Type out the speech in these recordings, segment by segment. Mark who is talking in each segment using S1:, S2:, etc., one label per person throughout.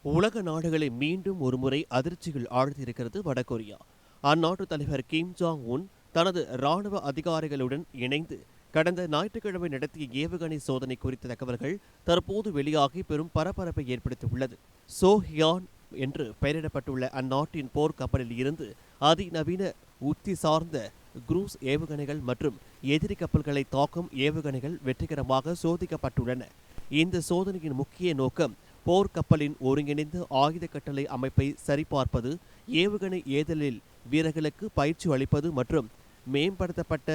S1: உலக நாடுகளை மீண்டும் ஒருமுறை அதிர்ச்சியில் ஆழ்த்தியிருக்கிறது வடகொரியா. அந்நாட்டு தலைவர் கிம் ஜாங் உன் தனது ராணுவ அதிகாரிகளுடன் இணைந்து கடந்த ஞாயிற்றுக்கிழமை நடத்திய ஏவுகணை சோதனை குறித்த தகவல்கள் தற்போது வெளியாகி பெரும் பரபரப்பை ஏற்படுத்தியுள்ளது. சோஹியான் என்று பெயரிடப்பட்டுள்ள அந்நாட்டின் போர் கப்பலில் இருந்து அதிநவீன உத்தி சார்ந்த குரூஸ் ஏவுகணைகள் மற்றும் எதிரி கப்பல்களை தாக்கும் ஏவுகணைகள் வெற்றிகரமாக சோதிக்கப்பட்டுள்ளன. இந்த சோதனையின் முக்கிய நோக்கம் போர்க்கப்பலின் ஒருங்கிணைந்த ஆயுத கட்டளை அமைப்பை சரிபார்ப்பது, ஏவுகணை ஏதலில் வீரர்களுக்கு பயிற்சி அளிப்பது மற்றும் மேம்படுத்தப்பட்ட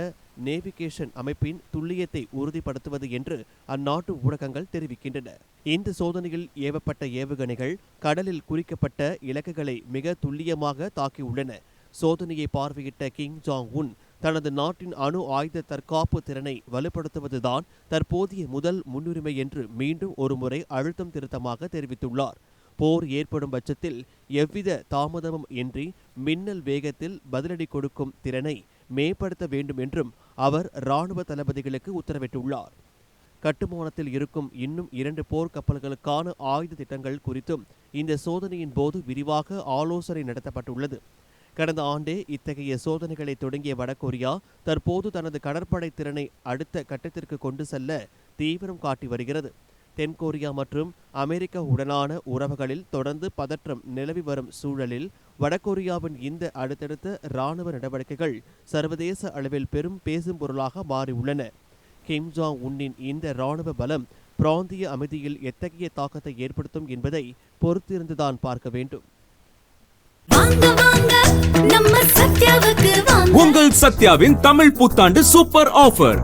S1: நேவிகேஷன் அமைப்பின் துல்லியத்தை உறுதிப்படுத்துவது என்று அந்நாட்டு ஊடகங்கள் தெரிவிக்கின்றன. இந்த சோதனையில் ஏவப்பட்ட ஏவுகணைகள் கடலில் குறிக்கப்பட்ட இலக்குகளை மிக துல்லியமாக தாக்கியுள்ளன. சோதனையை பார்வையிட்ட கிம் ஜாங் உன் தனது நாட்டின் அணு ஆயுத தற்காப்பு திறனை வலுப்படுத்துவதுதான் தற்போதைய முதல் முன்னுரிமை என்று மீண்டும் ஒருமுறை அழுத்தம் திருத்தமாக தெரிவித்துள்ளார். போர் ஏற்படும் பட்சத்தில் எவ்வித தாமதமும் இன்றி மின்னல் வேகத்தில் பதிலடி கொடுக்கும் திறனை மேம்படுத்த வேண்டும் என்றும் அவர் இராணுவ தளபதிகளுக்கு உத்தரவிட்டுள்ளார். கட்டுமானத்தில் இருக்கும் இன்னும் 2 போர் கப்பல்களுக்கான ஆயுத திட்டங்கள் குறித்தும் இந்த சோதனையின் போது விரிவாக ஆலோசனை நடத்தப்பட்டுள்ளது. கடந்த ஆண்டே இத்தகைய சோதனைகளை தொடங்கிய வடகொரியா தற்போது தனது கடற்படை திறனை அடுத்த கட்டத்திற்கு கொண்டு செல்ல தீவிரம் காட்டி வருகிறது. தென்கொரியா மற்றும் அமெரிக்கா உடனான உறவுகளில் தொடர்ந்து பதற்றம் நிலவி வரும் சூழலில் வடகொரியாவின் இந்த அடுத்தடுத்த இராணுவ நடவடிக்கைகள் சர்வதேச அளவில் பெரும் பேசும் பொருளாக மாறியுள்ளன. கிம் ஜாங் உன்னின் இந்த இராணுவ பலம் பிராந்திய அமைதியில் எத்தகைய தாக்கத்தை ஏற்படுத்தும் என்பதை பொறுத்திருந்துதான் பார்க்க வேண்டும்.
S2: உங்கள் சத்யாவின் தமிழ் புத்தாண்டு சூப்பர் ஆஃபர்